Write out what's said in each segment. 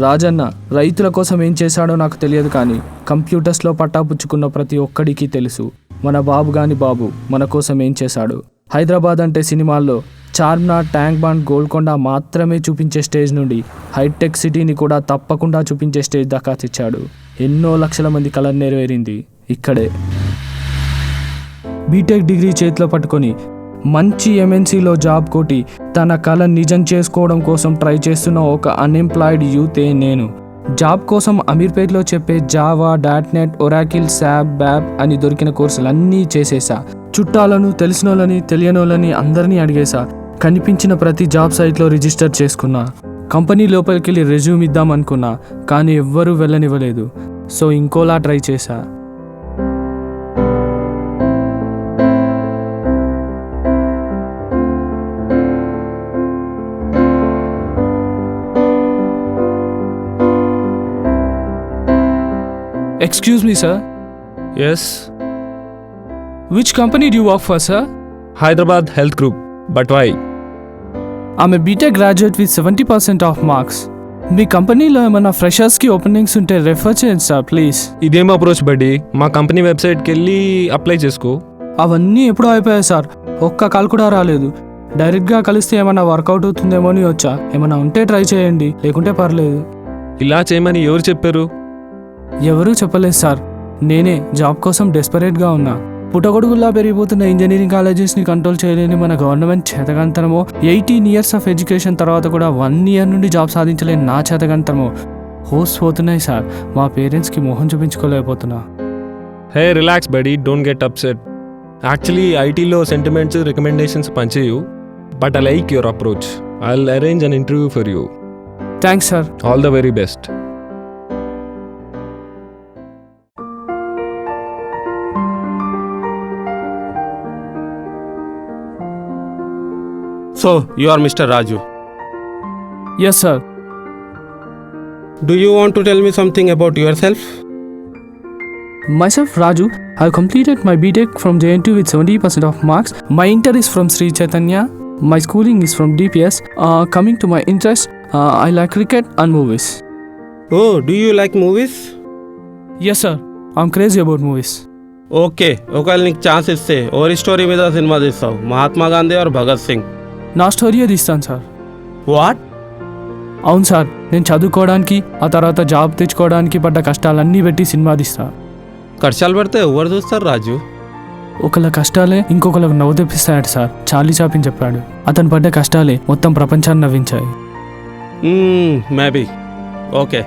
రాజన్న రైతుల కోసం ఏం చేశాడో నాకు తెలియదు, కానీ కంప్యూటర్స్లో పట్టాపుచ్చుకున్న ప్రతి ఒక్కడికి తెలుసు మన బాబు గాని బాబు మన కోసం ఏం చేశాడు. హైదరాబాద్ అంటే సినిమాల్లో చార్మినార్, ట్యాంక్ బండ్, గోల్కొండ మాత్రమే చూపించే స్టేజ్ నుండి హైటెక్ సిటీని కూడా తప్పకుండా చూపించే స్టేజ్ దాకా తెచ్చాడు. ఎన్నో లక్షల మంది కల నెరవేరింది ఇక్కడే. బీటెక్ డిగ్రీ చేతిలో పట్టుకొని మంచి ఎంఎన్సీలో జాబ్ కొట్టి తన కళ నిజం చేసుకోవడం కోసం ట్రై చేస్తున్న ఒక అన్ఎంప్లాయిడ్ యూతే నేను. జాబ్ కోసం అమీర్పేట్లో చెప్పే జావా, డాట్నెట్, ఒరాకిల్, శాప్, బ్యాప్ అని దొరికిన కోర్సులన్నీ చేసేసా. చుట్టాలను, తెలిసినోళ్ళని, తెలియనోళ్ళని అందరినీ అడిగేశా. కనిపించిన ప్రతి జాబ్ సైట్లో రిజిస్టర్ చేసుకున్నా. కంపెనీ లోపలికి వెళ్ళి రెజ్యూమ్ ఇద్దాం అనుకున్నా, కానీ ఎవ్వరూ వెళ్ళనివ్వలేదు. సో ఇంకోలా ట్రై చేశా. Excuse me, sir. Yes, Which company do you work for, sir? Hyderabad Health Group. But why? I'm a BTech graduate with 70% of marks. మీ కంపెనీలో ఏమైనా ఫ్రెషర్స్కి ఓపెనింగ్స్ ఉంటే రెఫర్ చేయండి సార్ ప్లీజ్. ఇదేం అప్రోచ్ బడ్డీ? మా కంపెనీ వెబ్సైట్కి వెళ్ళి అప్లై చేసుకో. అవన్నీ ఎప్పుడో అయిపోయాయి సార్, ఒక్క కాల్ కూడా రాలేదు. డైరెక్ట్గా కలిస్తే ఏమైనా వర్కౌట్ అవుతుందేమో అని వచ్చా. ఏమైనా ఉంటే ట్రై చేయండి, లేకుంటే పర్లేదు. ఇలా చేయమని ఎవరు చెప్పారు? ఎవరూ చెప్పలేదు సార్, నేనే జాబ్ కోసం డెస్పరేట్గా ఉన్నా. పుట్టగొడుగుల్లా పెరిగిపోతున్న ఇంజనీరింగ్ కాలేజెస్ని కంట్రోల్ చేయలేని మన గవర్నమెంట్ చేతకంతనమో, 18 years ఆఫ్ ఎడ్యుకేషన్ తర్వాత కూడా 1 year నుండి జాబ్ సాధించలేని నా చేతకంతనమో హోస్ట్ పోతున్నాయి సార్. మా పేరెంట్స్కి మొహం చూపించుకోలేకపోతున్నా. Hey relax buddy, don't get upset. Actually ఐటీలో సెంటిమెంట్స్, రికమెండేషన్స్ పనిచేయు. But I like your approach. I will arrange an interview for you. Thanks sir. All the very best. So, you are Mr. Raju. Yes sir. Do you want to tell me something about yourself? Myself Raju. I have completed my BTech from JNTU with 70% of marks. My inter is from Sri Chaitanya. My schooling is from DPS. Coming to my interest, I like cricket and movies. Oh, do you like movies? Yes sir. I'm crazy about movies. Okay, ఒకవేళ నీకు chance ఇస్తే ఎవరి story మీద cinema తీస్తావు? Mahatma Gandhi are Bhagat Singh? నా స్టోరీయే తీస్తాను sir. What? అవును sir, నేను చదువుకోవడానికి ఆ తర్వాత జాబ్ తెచ్చుకోవడానికి పడ్డ కష్టాలన్నీ పెట్టి సినిమా తీస్తా. కష్టాలు పడితే ఎవరు చూస్తారు రాజు? ఒకళ్ళ కష్టాలే ఇంకొకళ్ళకు నవ్వు తెప్పిస్తాయట సార్. చార్లీ చాప్లిన్ చెప్పాడు. అతను పడ్డ కష్టాలే మొత్తం ప్రపంచాన్ని నవ్వించాయి. Maybe. Okay,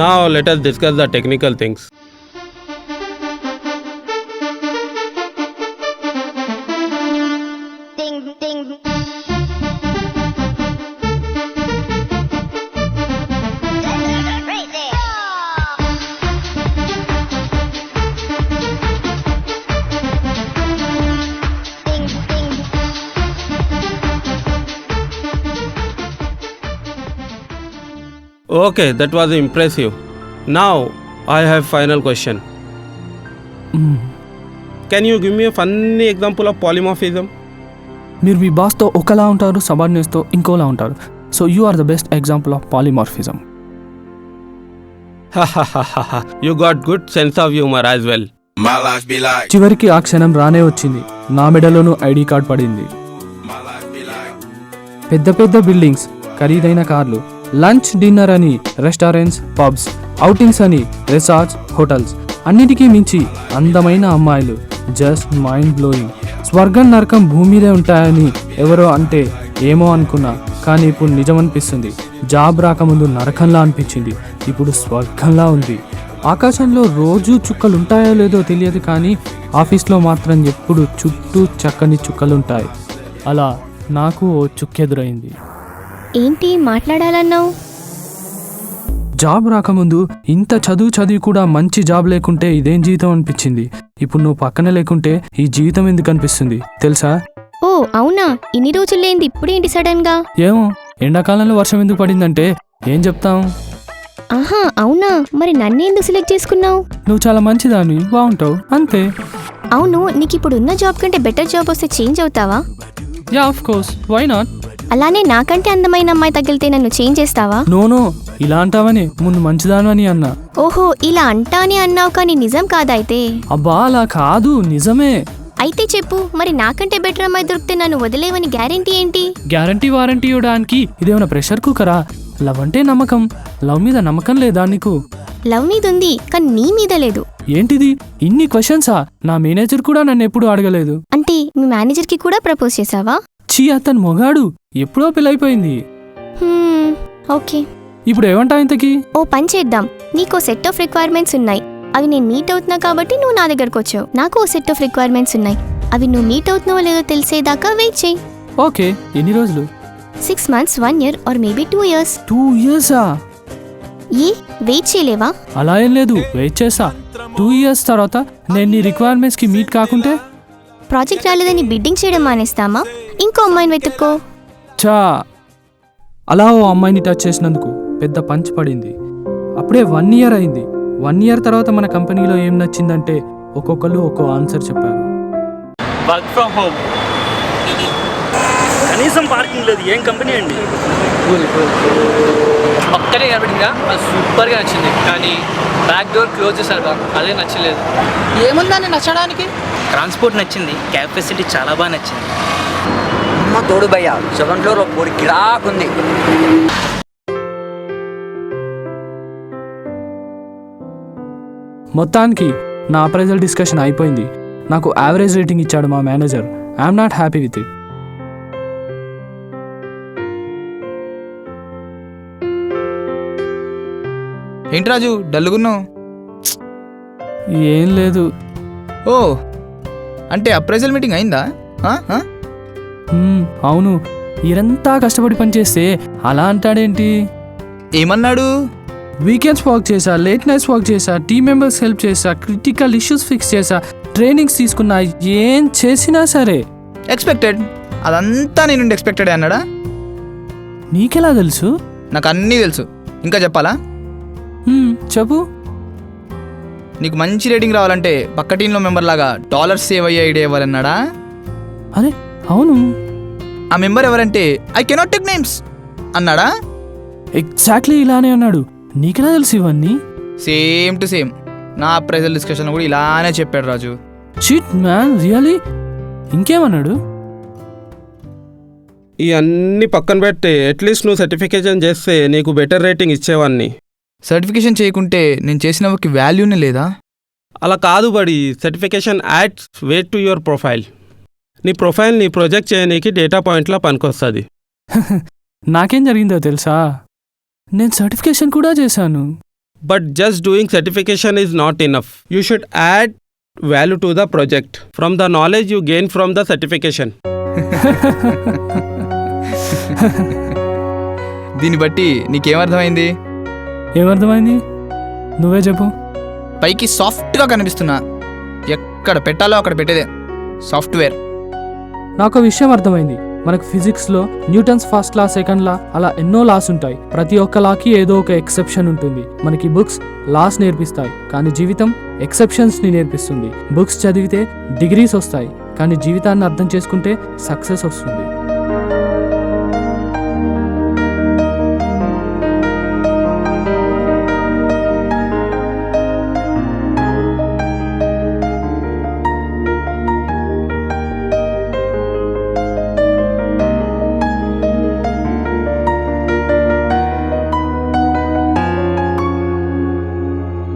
now let us discuss the technical things. Okay, that was impressive. Now, I have final question. Can you give me a funny example of polymorphism? మీరు మీ బాస్తో ఒకలా ఉంటారు, సబార్డినేట్స్తో ఇంకోలా ఉంటారు. So you are the best example of polymorphism. You got good sense of humor as well. My life be like. చివరికి ఆ క్షణం రానే వచ్చింది. నా మెడలోనూ ఐడి కార్డ్ పడింది. My life be like. పెద్ద పెద్ద బిల్డింగ్స్, ఖరీదైన కార్లు, లంచ్, డిన్నర్ అని రెస్టారెంట్స్, పబ్స్, అవుటింగ్స్ అని రిసార్ట్స్, హోటల్స్, అన్నిటికీ మించి అందమైన అమ్మాయిలు. Just mind blowing. స్వర్గం నరకం భూమి మీదే ఉంటాయని ఎవరో అంటే ఏమో అనుకున్నా, కానీ ఇప్పుడు నిజం అనిపిస్తుంది. జాబ్ రాకముందు నరకంలా అనిపించింది, ఇప్పుడు స్వర్గంలా ఉంది. ఆకాశంలో రోజు చుక్కలు ఉంటాయో లేదో తెలియదు, కానీ ఆఫీస్లో మాత్రం ఎప్పుడు చుట్టూ చక్కని చుక్కలుంటాయి. అలా నాకు ఓ చుక్కెదురైంది. ఏంటి మాట్లాడాలన్నావు? జాబ్ రాకముందు ఇంత చదివి కూడా మంచి జాబ్ లేకుంటే ఇదేం జీవితం అనిపించింది. ఇప్పుడు నువ్వు పక్కన లేకుంటే ఈ జీవితం ఎందుకు అనిపిస్తుంది తెలుసా? ఓ అవునా, ఇన్ని రోజులేంది ఇప్పుడేంటి సడన్ గా? ఏమో, ఎండాకాలంలో వర్షం ఎందుకు పడిందంటే ఏం చెప్తాం? ఆహా అవునా, మరి నన్నెందుకు సెలెక్ట్ చేసుకున్నావు? నువ్వు చాలా మంచిదాన్ని, బాగుంటావు, అంతే. అవును, నీకు ఇప్పుడు ఉన్న జాబ్ కంటే బెటర్ జాబ్ వస్తే చేంజ్ అవుతావా? Yeah of course, why not. అలానే నాకంటే అందమైన అమ్మాయి తగిలితే నన్ను చేంజ్ చేస్తావా? నో ఇలా అంటావని ముందు మంచిదానని అన్నా. ఓహో, ఇలా అంటా అని అన్నావు కానీ నిజం కాదైతే. అబ్బా అలా కాదు, నిజమే. అయితే చెప్పు, మరి నాకంటే బెటర్ అమ్మాయి దొరికితే నన్ను వదిలేవని గ్యారెంటీ ఏంటి? గ్యారంటీ వారంటీ ఇవ్వడానికి ఇదేమైనా ప్రెషర్ కుక్కరా? లవ్ అంటే నమ్మకం. లవ్ మీద నమ్మకం లేదా నీకు? లవ్ మీద ఉంది కానీ నీ మీద లేదు. ఏంటిది ఇన్ని క్వశ్చన్సా? నా మేనేజర్ కూడా నన్ను ఎప్పుడూ అడగలేదు. అంటే మీ మేనేజర్ కి కూడా ప్రపోజ్ చేసావా? చీ, అతను మొగాడు, ఎప్పుడో పెళ్ళైపోయింది. ఓకే, ఇప్పుడు ఏమంటావు ఇంతకీ? ఓ పని చేద్దాం. నీకో సెట్ ఆఫ్ రిక్వైర్మెంట్స్ ఉన్నాయి, అవి నేను మీట్ అవుతున్నా కాబట్టి నువ్వు నా దగ్గరకు వచ్చావు. నాకు ఓ సెట్ ఆఫ్ రిక్వైర్మెంట్స్ ఉన్నాయి, అవి నువ్వు మీట్ అవుతున్నావో లేదో తెలిసేదాకా వెయిట్ చేయి. ఓకే, ఎన్ని రోజులు? 6 months, 1 year or maybe 2 years. 2 yearsా? A wait చేయలేవా? అలా ఏం లేదు, వెయిట్ చేస్తా. 2 years తర్వాత నేను నీ రిక్వైర్మెంట్స్ కి మీట్ కాకుంటే? ప్రాజెక్ట్ రాలేదని బిడ్డింగ్ చేయడం మానేస్తామా? ఇంకో అమ్మాయిని వెతుక్కో. చా, అలా ఓ అమ్మాయిని టచ్ చేసినందుకు పెద్ద పంచ్ పడింది. అప్పుడే 1 year అయింది. 1 year తర్వాత మన కంపెనీలో ఏం నచ్చిందంటే ఒక్కొక్కరు ఒక్కో ఆన్సర్ చెప్పారు. వర్క్ ఫ్రమ్ హోమ్, కనీసం పార్కింగ్ లేదు. ఏం కంపెనీ అండి? పక్కనే కనబడిందా, అది సూపర్గా నచ్చింది. కానీ బ్యాక్ డోర్ క్లోజ్ చేశారు, అదే నచ్చలేదు. ఏముందని నచ్చడానికి? ట్రాన్స్పోర్ట్ నచ్చింది, క్యాబ్ ఫెసిలిటీ చాలా బాగా నచ్చింది. అమ్మ తోడు భయ్యా, 7th floor ఒక గిరాక్ ఉంది. మొత్తానికి నా అప్రైజల్ డిస్కషన్ అయిపోయింది. నాకు యావరేజ్ రేటింగ్ ఇచ్చాడు మా manager. I'm not happy with it. ఏంటి రాజు డల్లుగున్నావు? ఏం లేదు. ఓ, అంటే అప్రైజల్ మీటింగ్ అయిందా? అవును, ఇరంతా కష్టపడి పనిచేస్తే అలా అంటాడేంటి? ఏమన్నాడు? వీకెండ్స్ వర్క్ చేశా, లేట్ నైట్స్ వర్క్ చేశా, టీమ్ మెంబర్స్ హెల్ప్ చేశా, క్రిటికల్ ఇష్యూస్ ఫిక్స్ చేశా, ట్రైనింగ్స్ తీసుకున్నా, ఏం చేసినా సరే ఎక్స్పెక్టెడ్. అదంతా నేను ఎక్స్పెక్టెడ్ అన్నాడా? నీకెలా తెలుసు? నాకు అన్నీ తెలుసు. ఇంకా చెప్పాలా? చెప్పు. నీకు మంచి రేటింగ్ రావాలంటే పక్క టీంలో మెంబర్ లాగా డాలర్స్ సేవ్ అయ్యే ఐడియా ఇవ్వాలన్నాడా? అరే అవును. ఆ మెంబర్ ఎవరంటే ఐ కెనాట్ టేక్ నేమ్స్ అన్నాడా? ఎగ్జాక్ట్లీ ఇలానే అన్నాడు. నీకెలా తెలుసు ఇవన్నీ? సేమ్ టు సేమ్ నా అప్రైజల్ డిస్కషన్ కూడా ఇలానే చెప్పాడు రాజు. Shit man, really? ఇంకేమన్నాడు? ఇవన్నీ పక్కన పెట్టి అట్లీస్ట్ నువ్వు సర్టిఫికేషన్ చేస్తే నీకు బెటర్ రేటింగ్ ఇచ్చేవాడిని. సర్టిఫికేషన్ చేయకుంటే నేను చేసిన వర్క్కి వాల్యూనే లేదా? అలా కాదు buddy, certification adds weight to your profile. నీ ప్రొఫైల్ని ప్రొజెక్ట్ చేయడానికి డేటా పాయింట్లా పనికొస్తుంది. నాకేం జరిగిందో తెలుసా? నేను సర్టిఫికేషన్ కూడా చేశాను. But just doing certification is not enough. You should add value to the project from the knowledge you gain from the certification. దీన్ని బట్టి నీకేమర్థమైంది? ఏమర్థమైంది? నువ్వే చెప్పు. పైకి సాఫ్ట్గా కనిపిస్తున్నా, ఎక్కడ పెట్టాలో అక్కడ పెట్టేదే సాఫ్ట్వేర్. నాకు విషయం అర్థమైంది. మనకు ఫిజిక్స్లో న్యూటన్స్ ఫస్ట్ లా, సెకండ్ లా, అలా ఎన్నో లాస్ ఉంటాయి. ప్రతి ఒక్క లాకి ఏదో ఒక ఎక్సెప్షన్ ఉంటుంది. మనకి బుక్స్ లాస్ నేర్పిస్తాయి, కానీ జీవితం ఎక్సెప్షన్స్ని నేర్పిస్తుంది. బుక్స్ చదివితే డిగ్రీస్ వస్తాయి, కానీ జీవితాన్ని అర్థం చేసుకుంటే సక్సెస్ వస్తుంది.